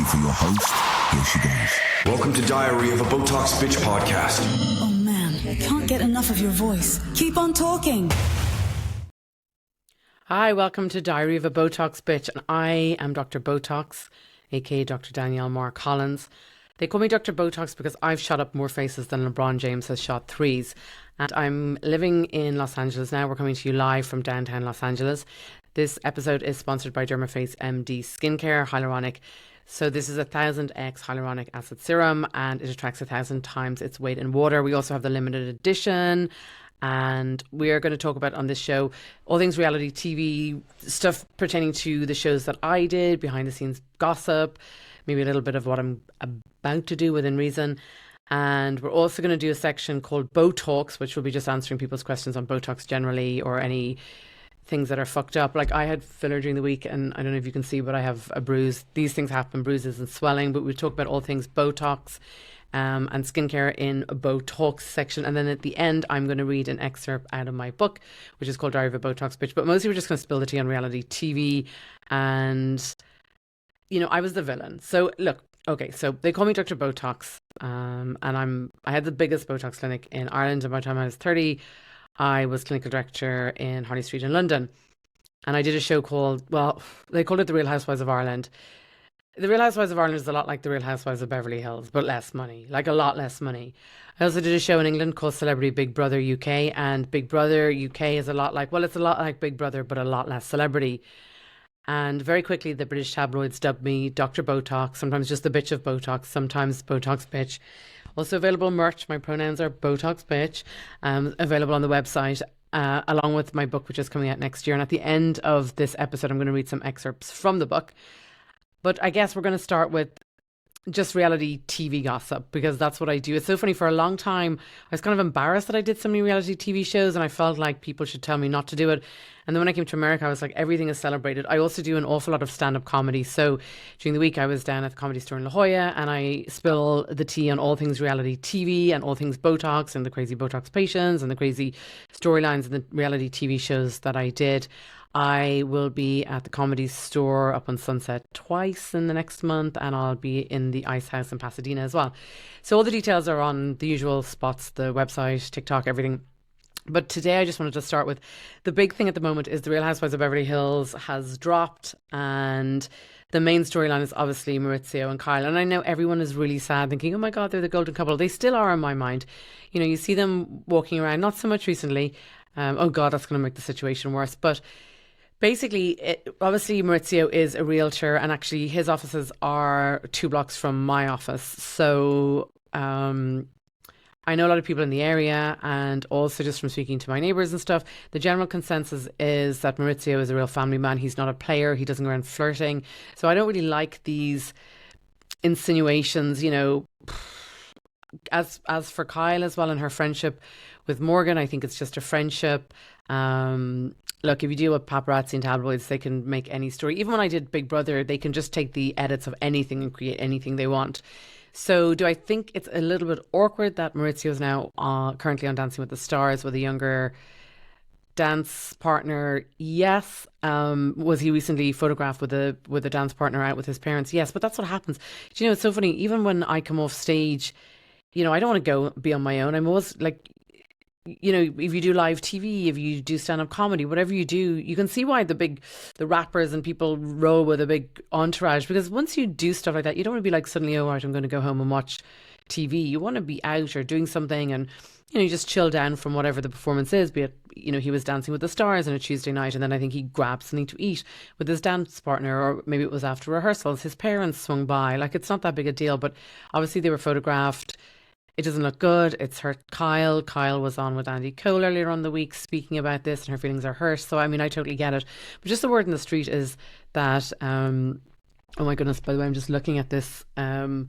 ready for your host? Here she goes. Welcome to Diary of a Botox Bitch podcast. Oh man, I can't get enough of your voice. Keep on talking. Hi, welcome to Diary of a Botox Bitch, and I am Dr. Botox, aka Dr. Danielle Moore Collins. They call me Dr. Botox because I've shot up more faces than LeBron James has shot threes. And I'm living in Los Angeles now. We're coming to you live from downtown Los Angeles. This episode is sponsored by Dermapace MD Skincare Hyaluronic. So this is 1000x Hyaluronic Acid Serum, and it attracts 1,000 times its weight in water. We also have the limited edition, and we are going to talk about on this show all things reality TV, stuff pertaining to the shows that I did, behind the scenes gossip, maybe a little bit of what I'm about to do within reason. And we're also going to do a section called Botox, which will be just answering people's questions on Botox generally, or any things that are fucked up. Like, I had filler during the week, and I don't know if you can see, but I have a bruise. These things happen, bruises and swelling, but we talk about all things Botox and skincare in a Botox section. And then at the end, I'm going to read an excerpt out of my book, which is called Diary of a Botox Bitch. But mostly we're just going to spill the tea on reality TV. And, you know, I was the villain. So look, okay, so they call me Dr. Botox, and I had the biggest Botox clinic in Ireland. And by the time I was 30, I was clinical director in Harley Street in London. And I did a show called, well, they called it The Real Housewives of Ireland. The Real Housewives of Ireland is a lot like The Real Housewives of Beverly Hills, but less money, like a lot less money. I also did a show in England called Celebrity Big Brother UK, and Big Brother UK is a lot like, well, it's a lot like Big Brother, but a lot less celebrity. And very quickly, the British tabloids dubbed me Dr. Botox, sometimes just the bitch of Botox, sometimes Botox Bitch. Also available merch. My pronouns are Botox Bitch. Available on the website, along with my book, which is coming out next year. And at the end of this episode, I'm going to read some excerpts from the book. But I guess we're going to start with just reality TV gossip, because that's what I do. It's so funny. For a long time, I was kind of embarrassed that I did so many reality TV shows, and I felt like people should tell me not to do it. And then when I came to America, I was like, everything is celebrated. I also do an awful lot of stand-up comedy. So during the week, I was down at the Comedy Store in La Jolla, and I spill the tea on all things reality TV and all things Botox and the crazy Botox patients and the crazy storylines and the reality TV shows that I did. I will be at the Comedy Store up on Sunset twice in the next month, and I'll be in the Ice House in Pasadena as well. So all the details are on the usual spots, the website, TikTok, everything. But today I just wanted to start with the big thing at the moment is The Real Housewives of Beverly Hills has dropped, and the main storyline is obviously Maurizio and Kyle. And I know everyone is really sad, thinking, oh my God, they're the golden couple. They still are in my mind. You know, you see them walking around, not so much recently. Oh God, that's going to make the situation worse. But basically, obviously Maurizio is a realtor, and actually his offices are 2 blocks from my office. So I know a lot of people in the area, and also just from speaking to my neighbours and stuff, the general consensus is that Maurizio is a real family man. He's not a player. He doesn't go around flirting. So I don't really like these insinuations, you know. As for Kyle as well, and her friendship with Morgan, I think it's just a friendship. Look, if you deal with paparazzi and tabloids, they can make any story. Even when I did Big Brother, they can just take the edits of anything and create anything they want. So do I think it's a little bit awkward that Maurizio is now currently on Dancing with the Stars with a younger dance partner? Yes. Was he recently photographed with a dance partner out with his parents? Yes. But that's what happens. Do you know, it's so funny. Even when I come off stage, you know, I don't want to go be on my own. I'm always like, you know, if you do live TV, if you do stand-up comedy, whatever you do, you can see why the rappers and people roll with a big entourage, because once you do stuff like that, you don't want to be like suddenly, oh, right, I'm going to go home and watch TV. You want to be out or doing something, and, you know, you just chill down from whatever the performance is, be it, you know, he was Dancing with the Stars on a Tuesday night, and then I think he grabbed something to eat with his dance partner, or maybe it was after rehearsals. His parents swung by. Like, it's not that big a deal, but obviously they were photographed. It doesn't look good. It's hurt Kyle. Kyle was on with Andy Cole earlier on the week speaking about this, and her feelings are hurt. So, I mean, I totally get it. But just the word in the street is that, oh my goodness, by the way, I'm just looking at this. I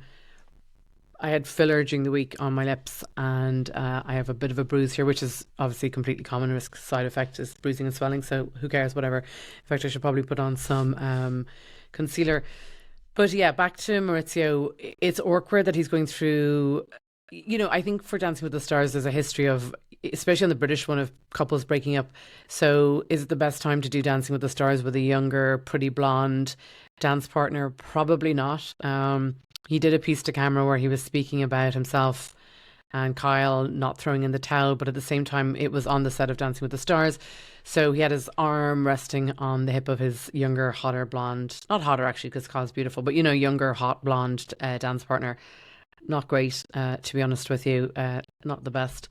had filler during the week on my lips, and I have a bit of a bruise here, which is obviously completely common. Risk side effect is bruising and swelling. So who cares, whatever. In fact, I should probably put on some concealer. But yeah, back to Maurizio. It's awkward that he's going through, you know, I think for Dancing with the Stars, there's a history of, especially on the British one, of couples breaking up. So is it the best time to do Dancing with the Stars with a younger, pretty blonde dance partner, probably not. He did a piece to camera where he was speaking about himself and Kyle not throwing in the towel, but at the same time, it was on the set of Dancing with the Stars. So he had his arm resting on the hip of his younger, hotter blonde, not hotter actually, because Kyle's beautiful, but younger, hot blonde dance partner. Not great, to be honest with you, not the best.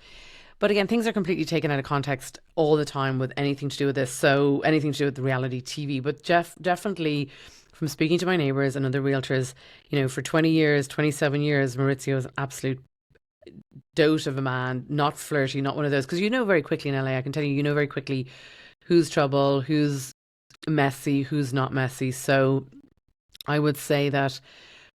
But again, things are completely taken out of context all the time with anything to do with this. So anything to do with the reality TV. But definitely from speaking to my neighbours and other realtors, for 20 years, 27 years, Maurizio is an absolute dote of a man, not flirty, not one of those. Because very quickly in LA, I can tell you, very quickly who's trouble, who's messy, who's not messy. So I would say that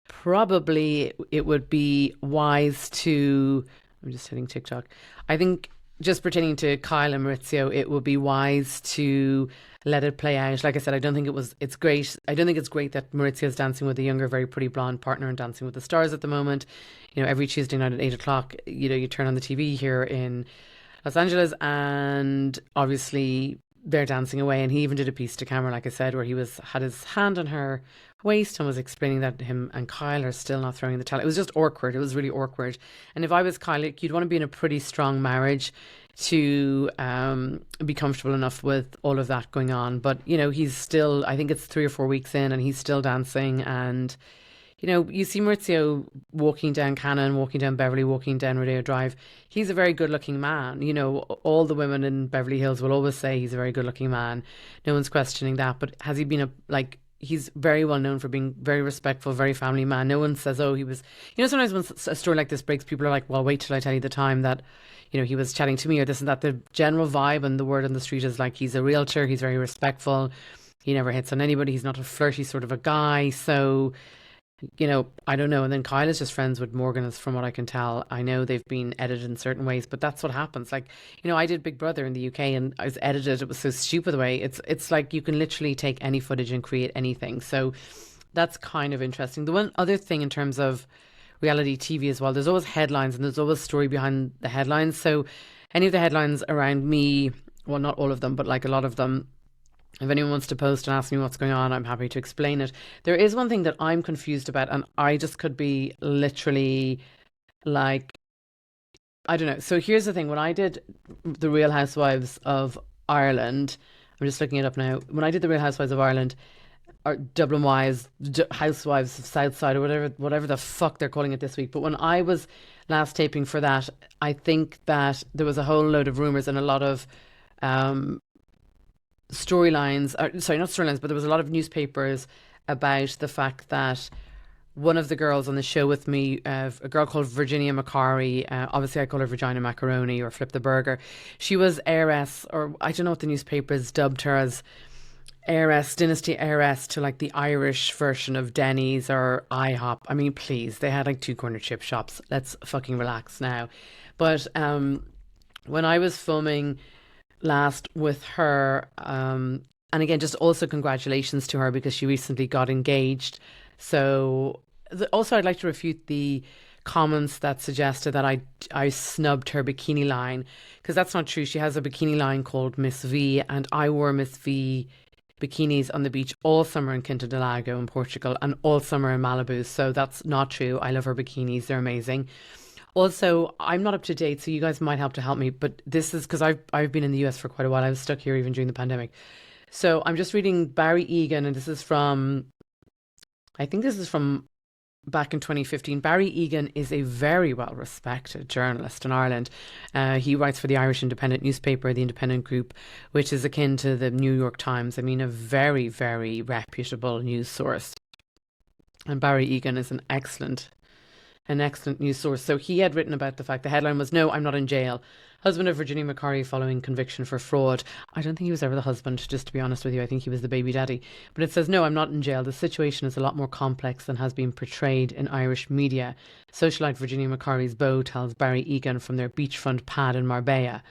probably it would be wise to... I'm just hitting TikTok. I think just pertaining to Kyle and Maurizio, it would be wise to let it play out. Like I said, I don't think it's great. I don't think it's great that Maurizio's dancing with a younger, very pretty blonde partner and Dancing with the Stars at the moment. Every Tuesday night at 8:00, you turn on the TV here in Los Angeles and obviously they're dancing away. And he even did a piece to camera, like I said, where he had his hand on her waist and was explaining that him and Kyle are still not throwing the towel. It was just awkward. It was really awkward. And if I was Kyle, you'd want to be in a pretty strong marriage to be comfortable enough with all of that going on. But, he's still, I think it's 3 or 4 weeks in and he's still dancing. And, you see Maurizio walking down Cannon, walking down Beverly, walking down Rodeo Drive. He's a very good looking man. All the women in Beverly Hills will always say he's a very good looking man. No one's questioning that. But has he been he's very well known for being very respectful, very family man. No one says, oh, he was... sometimes when a story like this breaks, people are like, well, wait till I tell you the time that, he was chatting to me or this and that. The general vibe and the word on the street is like, he's a realtor, he's very respectful, he never hits on anybody, he's not a flirty sort of a guy. So, I don't know. And then Kyle is just friends with Morgan, from what I can tell. I know they've been edited in certain ways, but that's what happens. Like, I did Big Brother in the UK and I was edited. It was so stupid the way it's like you can literally take any footage and create anything. So that's kind of interesting. The one other thing in terms of reality TV as well, there's always headlines and there's always story behind the headlines. So any of the headlines around me, well, not all of them, but like a lot of them, if anyone wants to post and ask me what's going on, I'm happy to explain it. There is one thing that I'm confused about, and I just could be literally like, I don't know. So here's the thing. When I did The Real Housewives of Ireland, I'm just looking it up now. When I did The Real Housewives of Ireland, or Dublin Wise, Housewives of Southside, or whatever the fuck they're calling it this week. But when I was last taping for that, I think that there was a whole load of rumours and a lot of... storylines, sorry, not storylines, but there was a lot of newspapers about the fact that one of the girls on the show with me, a girl called Virginia Macari, obviously I call her Vagina Macaroni or Flip the Burger, she was heiress, or I don't know what the newspapers dubbed her as, heiress, dynasty heiress to like the Irish version of Denny's or IHOP. I mean, please, they had like 2 corner chip shops. Let's fucking relax now. But when I was filming last with her, and again, just also congratulations to her because she recently got engaged. So also I'd like to refute the comments that suggested that I snubbed her bikini line, because that's not true. She has a bikini line called Miss V, and I wore Miss V bikinis on the beach all summer in Quinta do Lago in Portugal and all summer in Malibu. So that's not true. I love her bikinis. They're amazing. Also, I'm not up to date, so you guys might have to help me. But this is because I've been in the US for quite a while. I was stuck here even during the pandemic. So I'm just reading Barry Egan, and this is from, I think this is from back in 2015. Barry Egan is a very well-respected journalist in Ireland. He writes for the Irish Independent newspaper, the Independent Group, which is akin to the New York Times. I mean, a very, very reputable news source. And Barry Egan is an excellent news source. So he had written about the fact, the headline was, "No, I'm not in jail. Husband of Virginia Macari following conviction for fraud." I don't think he was ever the husband, just to be honest with you. I think he was the baby daddy. But it says, "No, I'm not in jail. The situation is a lot more complex than has been portrayed in Irish media." Socialite Virginia Macari's beau tells Barry Egan from their beachfront pad in Marbella.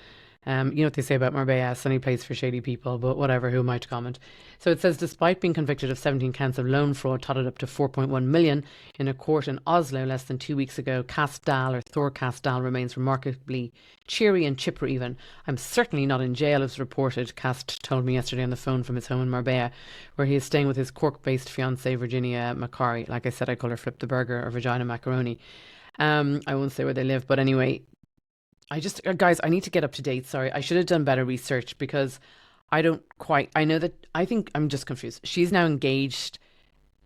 You know what they say about Marbella, sunny place for shady people, but whatever, who am I to comment? So it says, despite being convicted of 17 counts of loan fraud totted up to 4.1 million in a court in Oslo less than 2 weeks ago, Castdal, or Thor Castdal, remains remarkably cheery and chipper even. I'm certainly not in jail, as reported, Cast told me yesterday on the phone from his home in Marbella, where he is staying with his Cork-based fiancée, Virginia Macari. Like I said, I call her Flip the Burger or Vagina Macaroni. I won't say where they live, but anyway, guys, I need to get up to date. Sorry, I should have done better research because I think I'm just confused. She's now engaged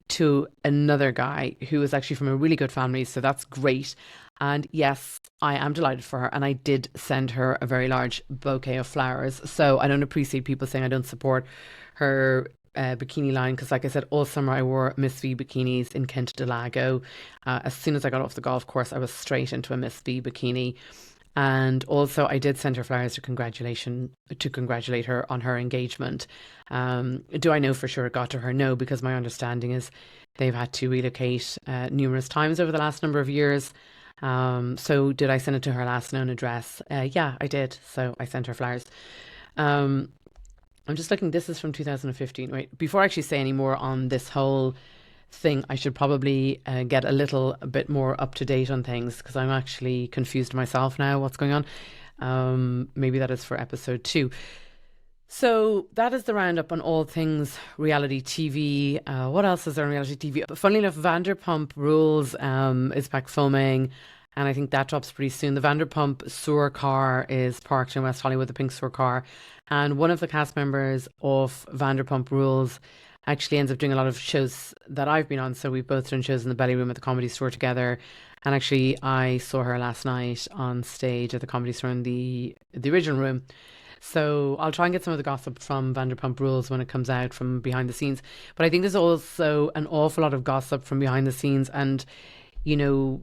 to another guy who is actually from a really good family, so that's great. And yes, I am delighted for her, and I did send her a very large bouquet of flowers. So I don't appreciate people saying I don't support her bikini line, because like I said, all summer I wore Miss V bikinis in Kent de Lago. As soon as I got off the golf course, I was straight into a Miss V bikini. And also, I did send her flowers to congratulate her on her engagement. Do I know for sure it got to her? No, because my understanding is they've had to relocate numerous times over the last number of years. So did I send it to her last known address? Yeah, I did. So I sent her flowers. I'm just looking. This is from 2015. Wait, before I actually say any more on this whole thing, I should probably get a bit more up to date on things, because I'm actually confused myself now what's going on. Maybe that is for episode 2. So that is the roundup on all things reality TV. What else is there on reality TV? But funnily enough, Vanderpump Rules is back filming, and I think that drops pretty soon. The Vanderpump sewer car is parked in West Hollywood, the pink sewer car, and one of the cast members of Vanderpump Rules actually ends up doing a lot of shows that I've been on. So we've both done shows in the Belly Room at the Comedy Store together. And actually, I saw her last night on stage at the Comedy Store in the original room. So I'll try and get some of the gossip from Vanderpump Rules when it comes out from behind the scenes. But I think there's also an awful lot of gossip from behind the scenes. And, you know,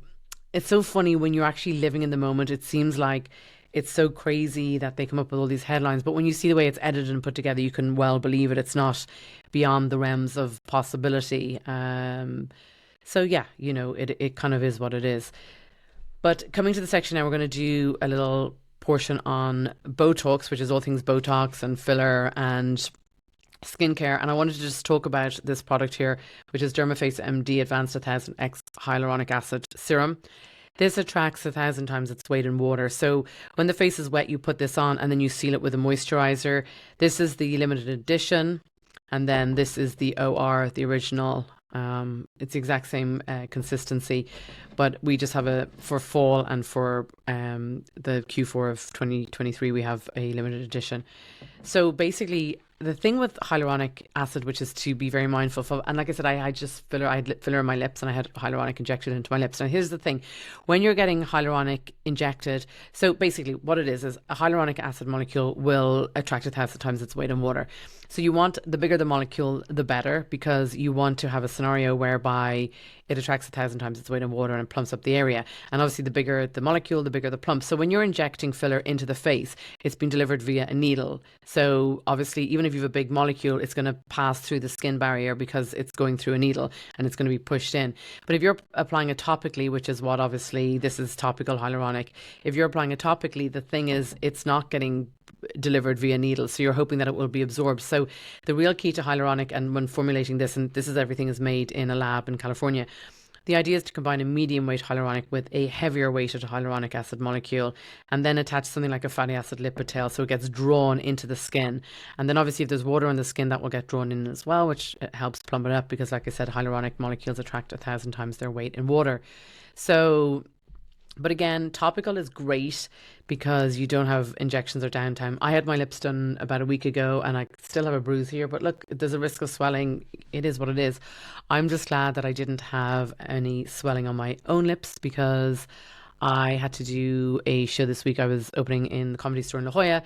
it's so funny when you're actually living in the moment. It seems like it's so crazy that they come up with all these headlines. But when you see the way it's edited and put together, you can well believe it. It's not beyond the realms of possibility. So yeah, you know, it kind of is what it is. But coming to the section now, we're going to do a little portion on Botox, which is all things Botox and filler and skincare. And I wanted to just talk about this product here, which is Dermapace MD Advanced 1000X Hyaluronic Acid Serum. This attracts 1,000 times its weight in water. So when the face is wet, you put this on and then you seal it with a moisturizer. This is the limited edition. And then this is the OR, the original. It's the exact same consistency, but we just have for fall and for the Q4 of 2023, we have a limited edition. So basically, the thing with hyaluronic acid, which is to be very mindful of, and like I said, I had lip filler in my lips and I had hyaluronic injected into my lips. Now here's the thing, when you're getting hyaluronic injected, so basically what it is a hyaluronic acid molecule will attract 1,000 times its weight in water. So you want, the bigger the molecule, the better, because you want to have a scenario whereby it attracts 1,000 times its weight in water and plumps up the area. And obviously the bigger the molecule, the bigger the plump. So when you're injecting filler into the face, it's been delivered via a needle. So obviously, even if you have a big molecule, it's going to pass through the skin barrier because it's going through a needle and it's going to be pushed in. But if you're applying it topically, which is what obviously this is topical hyaluronic, if you're applying it topically, the thing is it's not getting delivered via needle, so you're hoping that it will be absorbed. So the real key to hyaluronic, and when formulating this, and this is everything is made in a lab in California, the idea is to combine a medium weight hyaluronic with a heavier weighted hyaluronic acid molecule and then attach something like a fatty acid lipid tail so it gets drawn into the skin. And then obviously if there's water on the skin, that will get drawn in as well, which helps plump it up because, like I said, hyaluronic molecules attract 1,000 times their weight in water. So, but again, topical is great because you don't have injections or downtime. I had my lips done about a week ago and I still have a bruise here, but look, there's a risk of swelling. It is what it is. I'm just glad that I didn't have any swelling on my own lips because I had to do a show this week. I was opening in the Comedy Store in La Jolla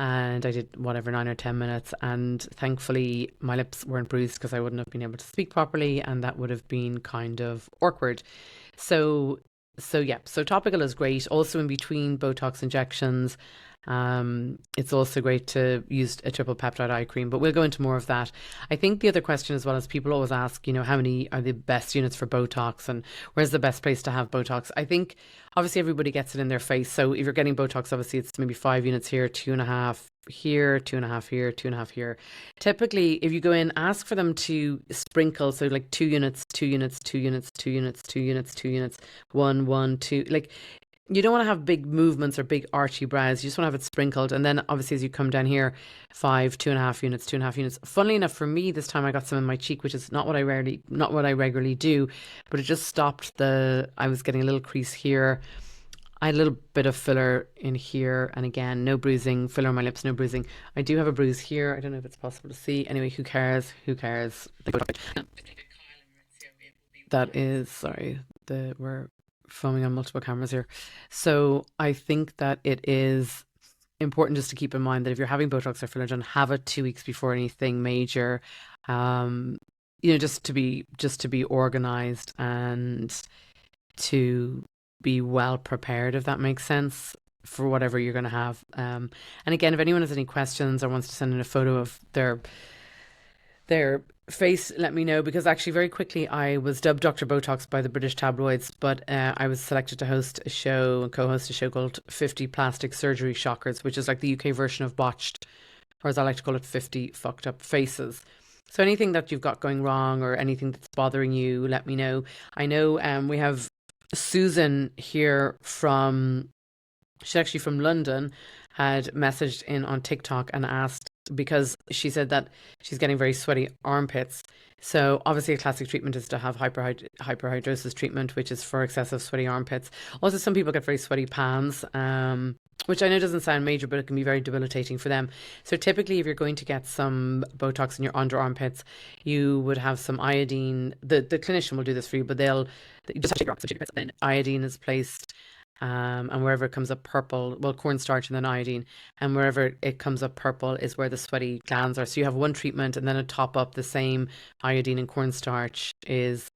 and I did 9 or 10 minutes, and thankfully my lips weren't bruised because I wouldn't have been able to speak properly and that would have been kind of awkward. So yeah, so topical is great. Also in between Botox injections, It's also great to use a triple peptide eye cream, but we'll go into more of that. I think the other question as well is people always ask, how many are the best units for Botox and where's the best place to have Botox? I think obviously everybody gets it in their face. So if you're getting Botox, obviously it's maybe 5 units here, 2.5 here, 2.5 here, 2.5 here. Typically, if you go in, ask for them to sprinkle. So like 2 units, 2 units, 2 units, 2 units, 2 units, 2 units, 1, 1, 2. Like, you don't want to have big movements or big archy brows. You just want to have it sprinkled. And then obviously as you come down here, 5, 2.5 units, 2.5 units. Funnily enough, for me, this time I got some in my cheek, which is not what I regularly do, but it just stopped I was getting a little crease here. I had a little bit of filler in here. And again, no bruising, filler on my lips, no bruising. I do have a bruise here. I don't know if it's possible to see. Anyway, who cares? Who cares? That is, sorry, we're filming on multiple cameras here. So I think that it is important just to keep in mind that if you're having Botox or filler done, have it 2 weeks before anything major. Just to be organized and to be well prepared, if that makes sense, for whatever you're going to have. And again, if anyone has any questions or wants to send in a photo of their face, let me know, because actually very quickly I was dubbed Dr. Botox by the British tabloids, but I was selected to host a show and co-host a show called 50 Plastic Surgery Shockers, which is like the UK version of Botched, or as I like to call it, 50 Fucked Up Faces. So anything that you've got going wrong or anything that's bothering you, let me know. I know we have Susan here she's actually from London, had messaged in on TikTok and asked, because she said that she's getting very sweaty armpits. So obviously a classic treatment is to have hyperhidrosis treatment, which is for excessive sweaty armpits. Also, some people get very sweaty palms, which I know doesn't sound major, but it can be very debilitating for them. So typically if you're going to get some Botox in your under armpits, you would have some iodine. The clinician will do this for you, but iodine is placed. And wherever it comes up purple, cornstarch and then iodine, and wherever it comes up purple is where the sweaty glands are. So you have one treatment, and then a top up, the same iodine and cornstarch is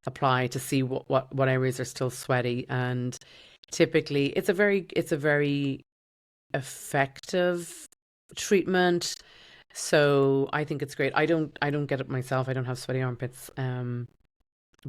applied to see what areas are still sweaty. And typically it's a very effective treatment. So I think it's great. I don't get it myself. I don't have sweaty armpits.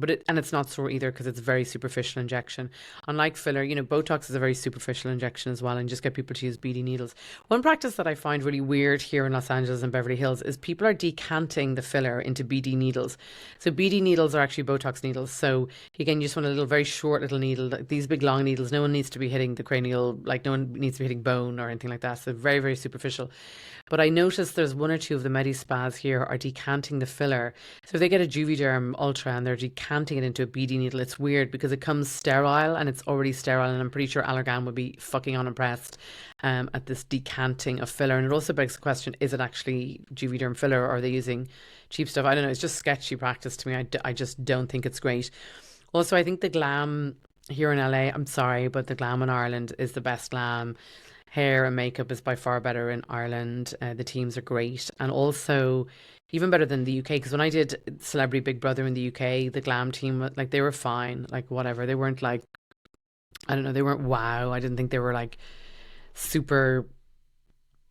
But it's not sore either because it's a very superficial injection. Unlike filler, Botox is a very superficial injection as well, and just get people to use BD needles. One practice that I find really weird here in Los Angeles and Beverly Hills is people are decanting the filler into BD needles. So BD needles are actually Botox needles. So again, you just want a little very short little needle. These big long needles, no one needs to be hitting the cranial, like no one needs to be hitting bone or anything like that. So very, very superficial. But I noticed there's 1 or 2 of the Medi Spas here are decanting the filler. So if they get a Juvederm Ultra and they're decanting it into a BD needle, it's weird because it comes sterile and it's already sterile. And I'm pretty sure Allergan would be fucking unimpressed at this decanting of filler. And it also begs the question, is it actually Juvederm filler or are they using cheap stuff? I don't know. It's just sketchy practice to me. I just don't think it's great. Also, I think the glam here in LA, I'm sorry, but the glam in Ireland is the best glam. Hair and makeup is by far better in Ireland. The teams are great, and also even better than the UK, because when I did Celebrity Big Brother in the UK, the glam team, like, they were fine, like whatever. They weren't like, I don't know, they weren't wow. I didn't think they were like super,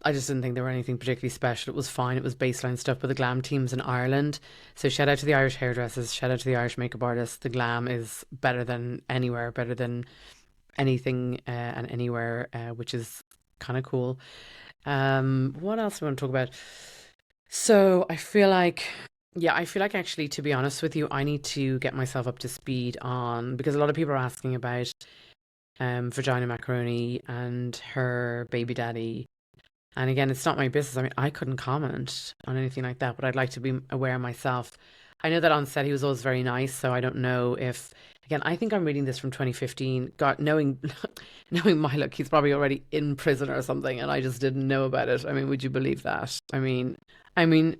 I just didn't think they were anything particularly special. It was fine. It was baseline stuff. But the glam teams in Ireland, so shout out to the Irish hairdressers, shout out to the Irish makeup artists. The glam is better than anywhere, better than anything and anywhere, which is kind of cool. What else do I want to talk about? So I feel like actually, to be honest with you, I need to get myself up to speed on, because a lot of people are asking about vagina macaroni and her baby daddy. And again, it's not my business. I mean, I couldn't comment on anything like that, but I'd like to be aware myself. I know that on set he was always very nice, so I don't know if, again, I think I'm reading this from 2015. God, knowing my luck, he's probably already in prison or something, and I just didn't know about it. I mean, would you believe that? I mean,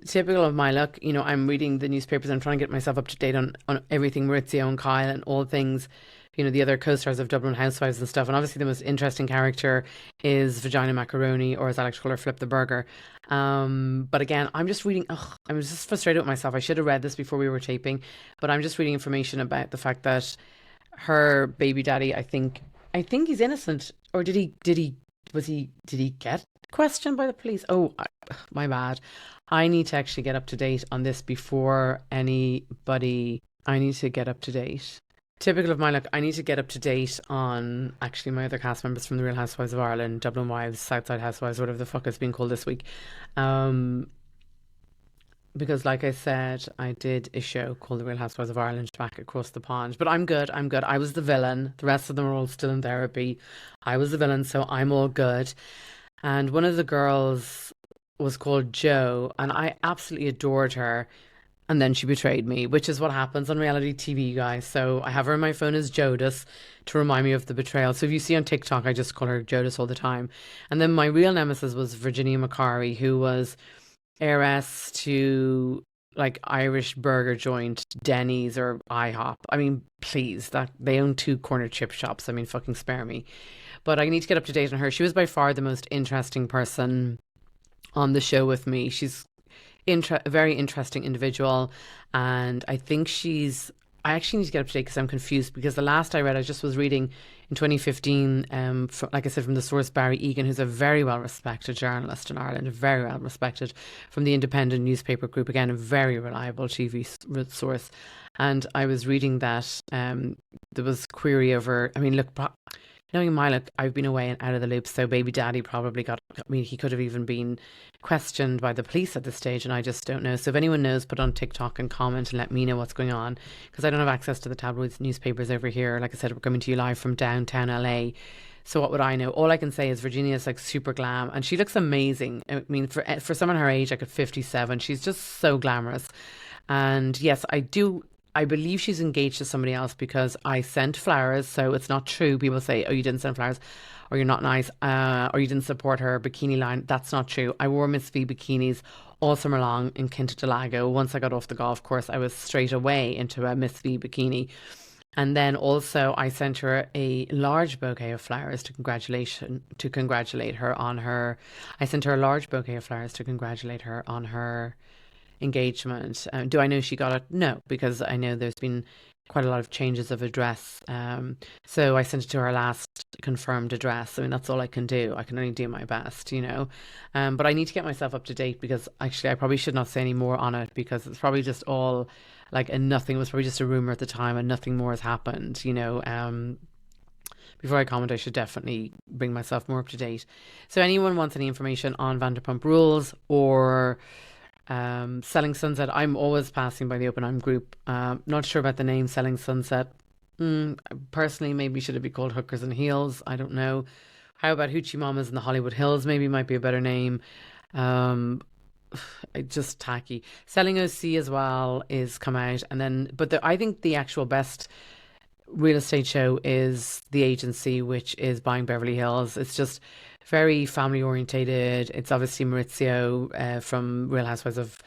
typical of my luck, I'm reading the newspapers and trying to get myself up to date on everything Maurizio and Kyle and all things, the other co-stars of Dublin Housewives and stuff. And obviously the most interesting character is Vagina Macaroni, or as I like to call her, Flip the Burger. But again, I'm just reading, I'm just frustrated with myself. I should have read this before we were taping, but I'm just reading information about the fact that her baby daddy, I think he's innocent. Or did he did he get questioned by the police? Oh, my bad. I need to actually get up to date on this before anybody. I need to get up to date. Typical of my luck, I need to get up to date on actually my other cast members from the Real Housewives of Ireland, Dublin Wives, Southside Housewives, whatever the fuck it's been called this week. Because like I said, I did a show called The Real Housewives of Ireland back across the pond. But I'm good. I was the villain. The rest of them are all still in therapy. I was the villain, so I'm all good. And one of the girls was called Jo, and I absolutely adored her. And then she betrayed me, which is what happens on reality TV, guys. So I have her on my phone as Jodis to remind me of the betrayal. So if you see on TikTok, I just call her Jodis all the time. And then my real nemesis was Virginia McCary, who was heiress to like Irish burger joint, Denny's or IHOP. I mean, please, that they own 2 corner chip shops. I mean, fucking spare me. But I need to get up to date on her. She was by far the most interesting person on the show with me. She's a very interesting individual, and I think I actually need to get up to date because I'm confused, because the last I read, I just was reading in 2015, like I said, from the source Barry Egan, who's a very well respected journalist in Ireland, very well respected from the Independent newspaper group, again a very reliable TV source. And I was reading that there was query over, I mean, look, knowing my luck, I've been away and out of the loop, so baby daddy probably he could have even been questioned by the police at this stage, and I just don't know. So if anyone knows, put on TikTok and comment and let me know what's going on, because I don't have access to the tabloids newspapers over here. Like I said, we're coming to you live from downtown LA. So what would I know? All I can say is Virginia's like super glam, and she looks amazing. I mean, for someone her age, like at 57, she's just so glamorous. And yes, I believe she's engaged to somebody else, because I sent flowers. So it's not true. People say, oh, you didn't send flowers, or you're not nice, or you didn't support her bikini line. That's not true. I wore Miss V bikinis all summer long in Quinta Once I got off the golf course, I was straight away into a Miss V bikini. And then also I sent her a large bouquet of flowers to congratulate her on her. I sent her a large bouquet of flowers to congratulate her on her engagement. Do I know she got it? No, because I know there's been quite a lot of changes of address. So I sent it to her last confirmed address. I mean, that's all I can do. I can only do my best, you know. But I need to get myself up to date, because actually I probably should not say any more on it, because it's probably just all like, and nothing, it was probably just a rumor at the time, and nothing more has happened, you know. Before I comment, I should definitely bring myself more up to date. So anyone wants any information on Vanderpump Rules or Selling Sunset, I'm always passing by the Open Arm group. Not sure about the name Selling Sunset. Personally, maybe should it be called Hookers and Heels? I don't know. How about Hoochie Mamas in the Hollywood Hills? Maybe might be a better name. Just tacky. Selling OC as well is come out, and then I think the actual best real estate show is The Agency, which is Buying Beverly Hills. It's just very family orientated. It's obviously Maurizio from Real Housewives of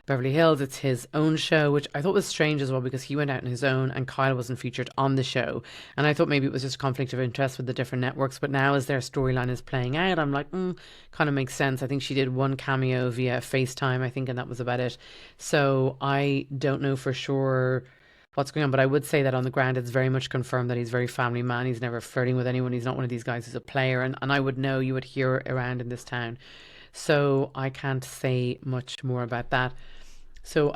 Beverly Hills. It's his own show, which I thought was strange as well, because he went out on his own and Kyle wasn't featured on the show. And I thought maybe it was just a conflict of interest with the different networks. But now as their storyline is playing out, I'm like, kind of makes sense. I think she did one cameo via FaceTime, I think, and that was about it. So I don't know for sure what's going on, but I would say that on the ground it's very much confirmed that he's a very family man. He's never flirting with anyone. He's not one of these guys who's a player, and I would know, you would hear around in this town. So I can't say much more about that. So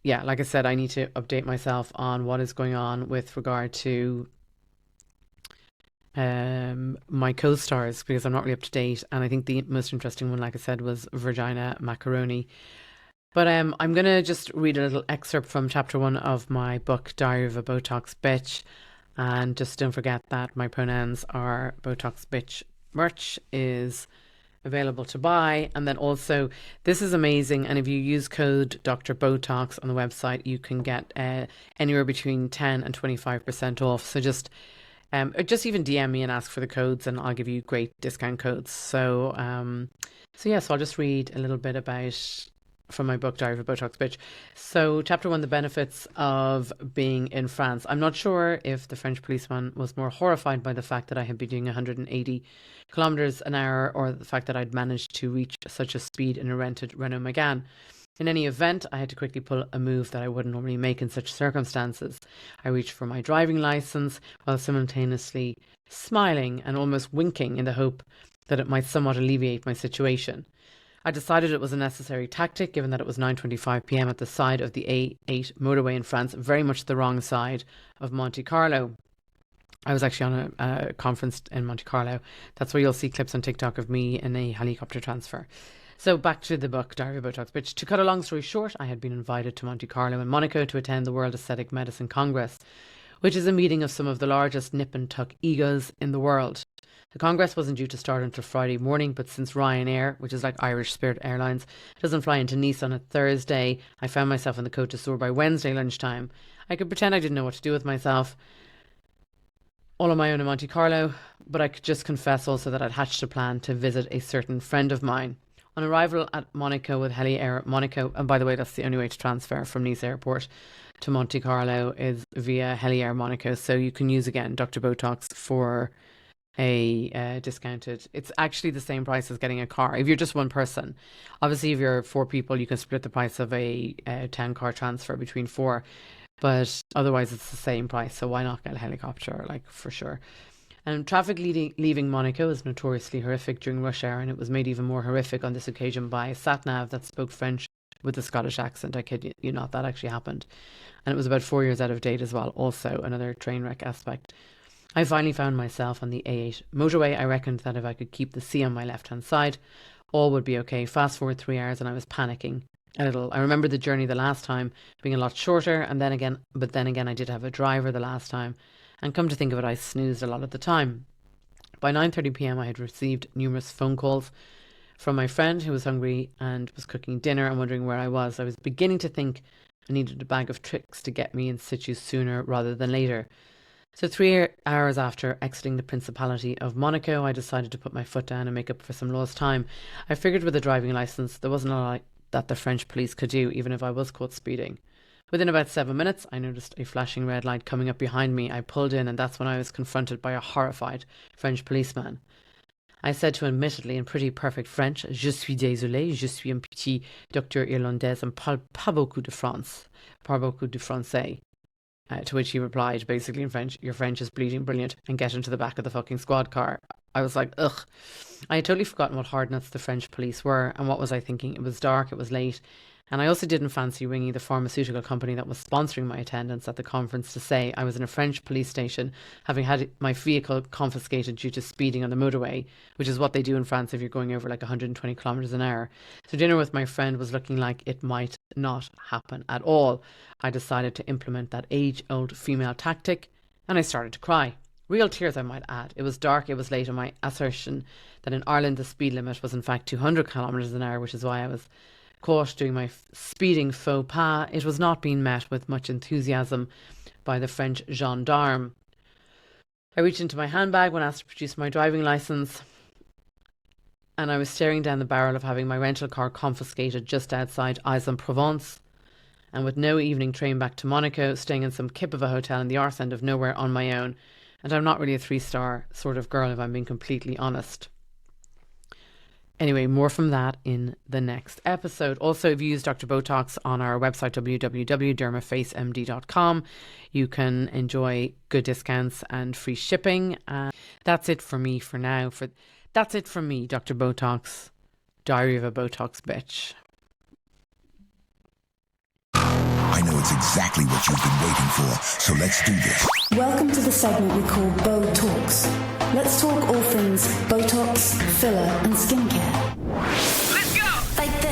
like I said, I need to update myself on what is going on with regard to my co-stars, because I'm not really up to date. And I think the most interesting one, like I said, was Vagina Macaroni. But I'm going to just read a little excerpt from chapter 1 of my book, Diary of a Botox Bitch. And just don't forget that my pronouns are Botox Bitch. Merch is available to buy. And then also, this is amazing. And if you use code Dr. Botox on the website, you can get anywhere between 10 and 25% off. So just even DM me and ask for the codes, and I'll give you great discount codes. So I'll just read a little bit about from my book, Diary of a Botox Bitch. So chapter 1, the benefits of being in France. I'm not sure if the French policeman was more horrified by the fact that I had been doing 180 kilometers an hour, or the fact that I'd managed to reach such a speed in a rented Renault Megane. In any event, I had to quickly pull a move that I wouldn't normally make in such circumstances. I reached for my driving license while simultaneously smiling and almost winking, in the hope that it might somewhat alleviate my situation. I decided it was a necessary tactic given that it was 9:25 p.m. at the side of the A8 motorway in France, very much the wrong side of Monte Carlo. I was actually on a conference in Monte Carlo. That's where you'll see clips on TikTok of me in a helicopter transfer. So back to the book, Diary of a Botox Bitch. To cut a long story short, I had been invited to Monte Carlo in Monaco to attend the World Aesthetic Medicine Congress, which is a meeting of some of the largest nip and tuck egos in the world. The Congress wasn't due to start until Friday morning, but since Ryanair, which is like Irish Spirit Airlines, doesn't fly into Nice on a Thursday, I found myself in the Côte d'Azur by Wednesday lunchtime. I could pretend I didn't know what to do with myself, all on my own in Monte Carlo, but I could just confess also that I'd hatched a plan to visit a certain friend of mine. On arrival at Monaco with Hyaluronic Monaco, and by the way, that's the only way to transfer from Nice Airport to Monte Carlo is via Hyaluronic Monaco. So you can use, again, Dr. Botox for a discounted. It's actually the same price as getting a car. If you're just one person, obviously if you're 4 people, you can split the price of a 10-car transfer between 4. But otherwise, it's the same price. So why not get a helicopter, like, for sure. And traffic leaving Monaco is notoriously horrific during rush hour, and it was made even more horrific on this occasion by a sat-nav that spoke French with a Scottish accent. I kid you not, that actually happened. And it was about 4 years out of date as well. Also, another train wreck aspect. I finally found myself on the A8 motorway. I reckoned that if I could keep the C on my left-hand side, all would be okay. Fast forward 3 hours and I was panicking a little. I remember the journey the last time being a lot shorter, and then again I did have a driver the last time, and come to think of it, I snoozed a lot at the time. By 9:30 p.m. I had received numerous phone calls from my friend who was hungry and was cooking dinner and wondering where I was. I was beginning to think I needed a bag of tricks to get me in situ sooner rather than later. So 3 hours after exiting the Principality of Monaco, I decided to put my foot down and make up for some lost time. I figured with a driving licence there wasn't a lot that the French police could do, even if I was caught speeding. Within about 7 minutes, I noticed a flashing red light coming up behind me. I pulled in, and that's when I was confronted by a horrified French policeman. I said to him, admittedly in pretty perfect French, "Je suis désolé, je suis un petit docteur irlandais and parle pas beaucoup de France, pas beaucoup de français." To which he replied, basically in French, "Your French is bleeding brilliant, and get into the back of the fucking squad car." I was like, ugh. I had totally forgotten what hard nuts the French police were, and what was I thinking? It was dark, it was late, and I also didn't fancy ringing the pharmaceutical company that was sponsoring my attendance at the conference to say I was in a French police station, having had my vehicle confiscated due to speeding on the motorway, which is what they do in France if you're going over like 120 kilometers an hour. So dinner with my friend was looking like it might not happen at all. I decided to implement that age-old female tactic, and I started to cry. Real tears, I might add. It was dark, it was late, and my assertion that in Ireland the speed limit was in fact 200 kilometres an hour, which is why I was caught doing my speeding faux pas, it was not being met with much enthusiasm by the French gendarme. I reached into my handbag when asked to produce my driving licence, and I was staring down the barrel of having my rental car confiscated just outside Aix-en-Provence, and with no evening train back to Monaco, staying in some kip of a hotel in the arse end of nowhere on my own. And I'm not really a 3-star sort of girl, if I'm being completely honest. Anyway, more from that in the next episode. Also, if you use Dr. Botox on our website, www.dermapacemd.com, you can enjoy good discounts and free shipping. That's it for me for now. That's it from me, Dr. Botox, Diary of a Botox Bitch. I know it's exactly what you've been waiting for, so let's do this. Welcome to the segment we call Bo Talks. Let's talk all things Botox, filler, and skincare. Let's go! Like this.